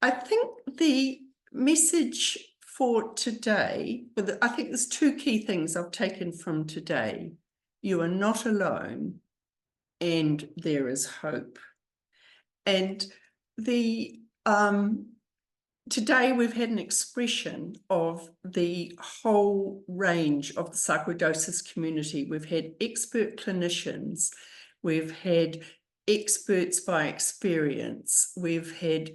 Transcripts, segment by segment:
I think the message for today, I think there's two key things I've taken from today. You are not alone, and there is hope. And the today we've had an expression of the whole range of the sarcoidosis community. We've had expert clinicians, we've had experts by experience, we've had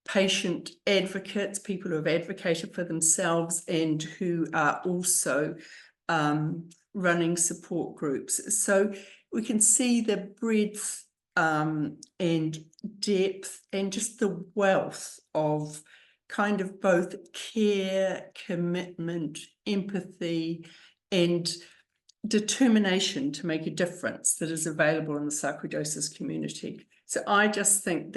patient advocates, people who have advocated for themselves and who are also running support groups. So we can see the breadth and depth and just the wealth of kind of both care, commitment, empathy, and determination to make a difference that is available in the sarcoidosis community. So I just think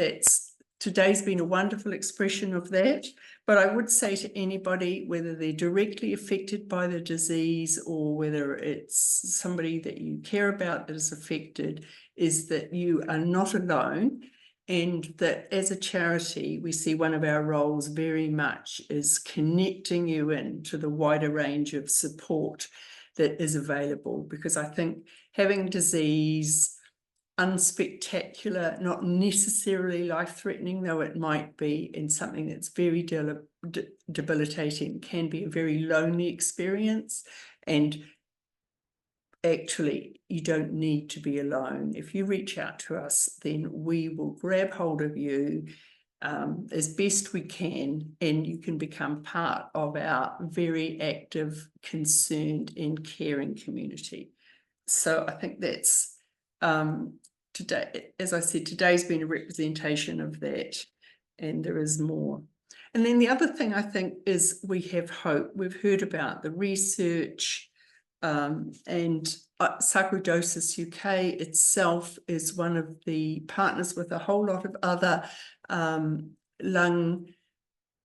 today's been a wonderful expression of that. But I would say to anybody, whether they're directly affected by the disease or whether it's somebody that you care about that is affected, is that you are not alone, and that as a charity, we see one of our roles very much is connecting you into the wider range of support that is available. Because I think having disease, unspectacular, not necessarily life-threatening, though it might be, and something that's very debilitating, can be a very lonely experience. And actually, you don't need to be alone. If you reach out to us, then we will grab hold of you as best we can, and you can become part of our very active, concerned and caring community. So I think that's today, as I said, today's been a representation of that, and there is more. And then the other thing I think is we have hope. We've heard about the research, and SarcoidosisUK itself is one of the partners with a whole lot of other lung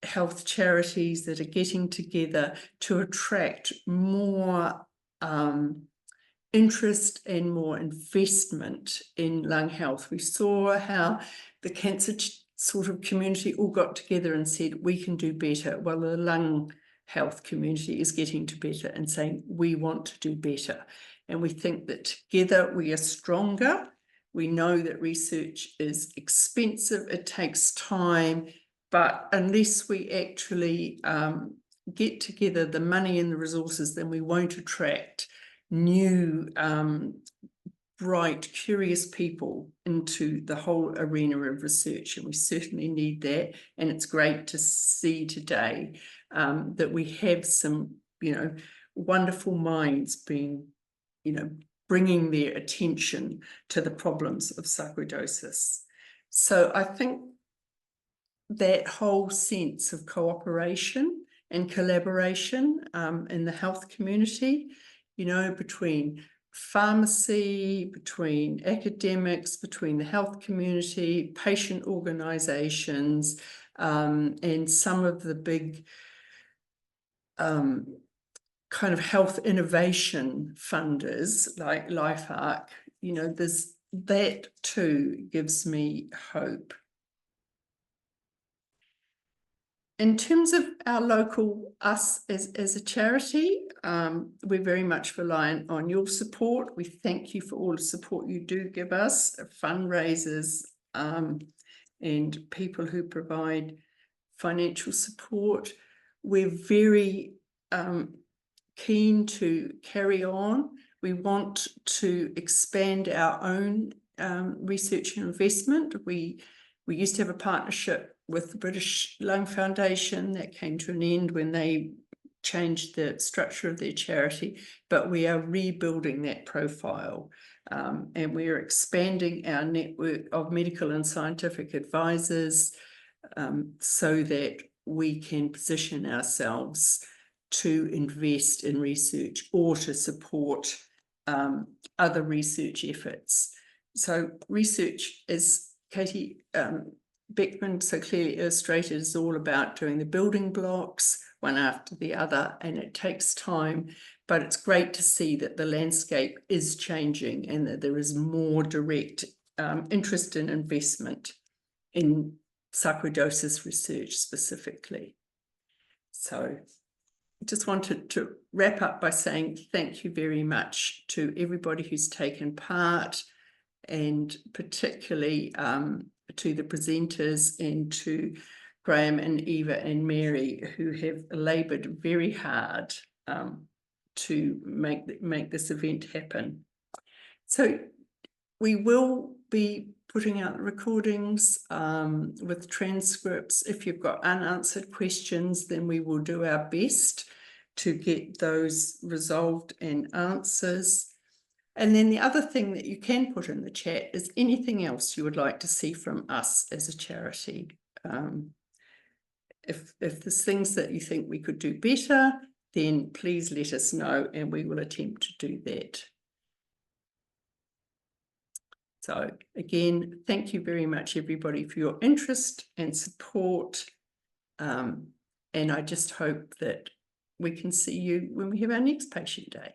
health charities that are getting together to attract more interest and more investment in lung health. We saw how the cancer sort of community all got together and said, we can do better. Well, the lung health community is getting to better and saying, we want to do better. And we think that together we are stronger. We know that research is expensive, it takes time, but unless we actually get together the money and the resources, then we won't attract new, bright, curious people into the whole arena of research. And we certainly need that. And it's great to see today that we have some, wonderful minds being, bringing their attention to the problems of sarcoidosis. So I think that whole sense of cooperation and collaboration in the health community, between pharmacy, between academics, between the health community, patient organizations, and some of the big kind of health innovation funders like LifeArc, that too gives me hope. In terms of our local, us as a charity, we're very much reliant on your support. We thank you for all the support you do give us, fundraisers, and people who provide financial support. We're very keen to carry on. We want to expand our own research and investment. We used to have a partnership with the British Lung Foundation that came to an end when they changed the structure of their charity, but we are rebuilding that profile, and we are expanding our network of medical and scientific advisors so that we can position ourselves to invest in research or to support other research efforts. So research, as Katie Beckman so clearly illustrated, is all about doing the building blocks one after the other, and it takes time, but it's great to see that the landscape is changing and that there is more direct interest and investment in sarcoidosis research specifically. So I just wanted to wrap up by saying thank you very much to everybody who's taken part, and particularly to the presenters and to Graham and Eva and Mary, who have laboured very hard to make this event happen. So we will be putting out recordings with transcripts. If you've got unanswered questions, then we will do our best to get those resolved and answers. And then the other thing that you can put in the chat is anything else you would like to see from us as a charity. If there's things that you think we could do better, then please let us know and we will attempt to do that. So again, thank you very much, everybody, for your interest and support. And I just hope that we can see you when we have our next patient day.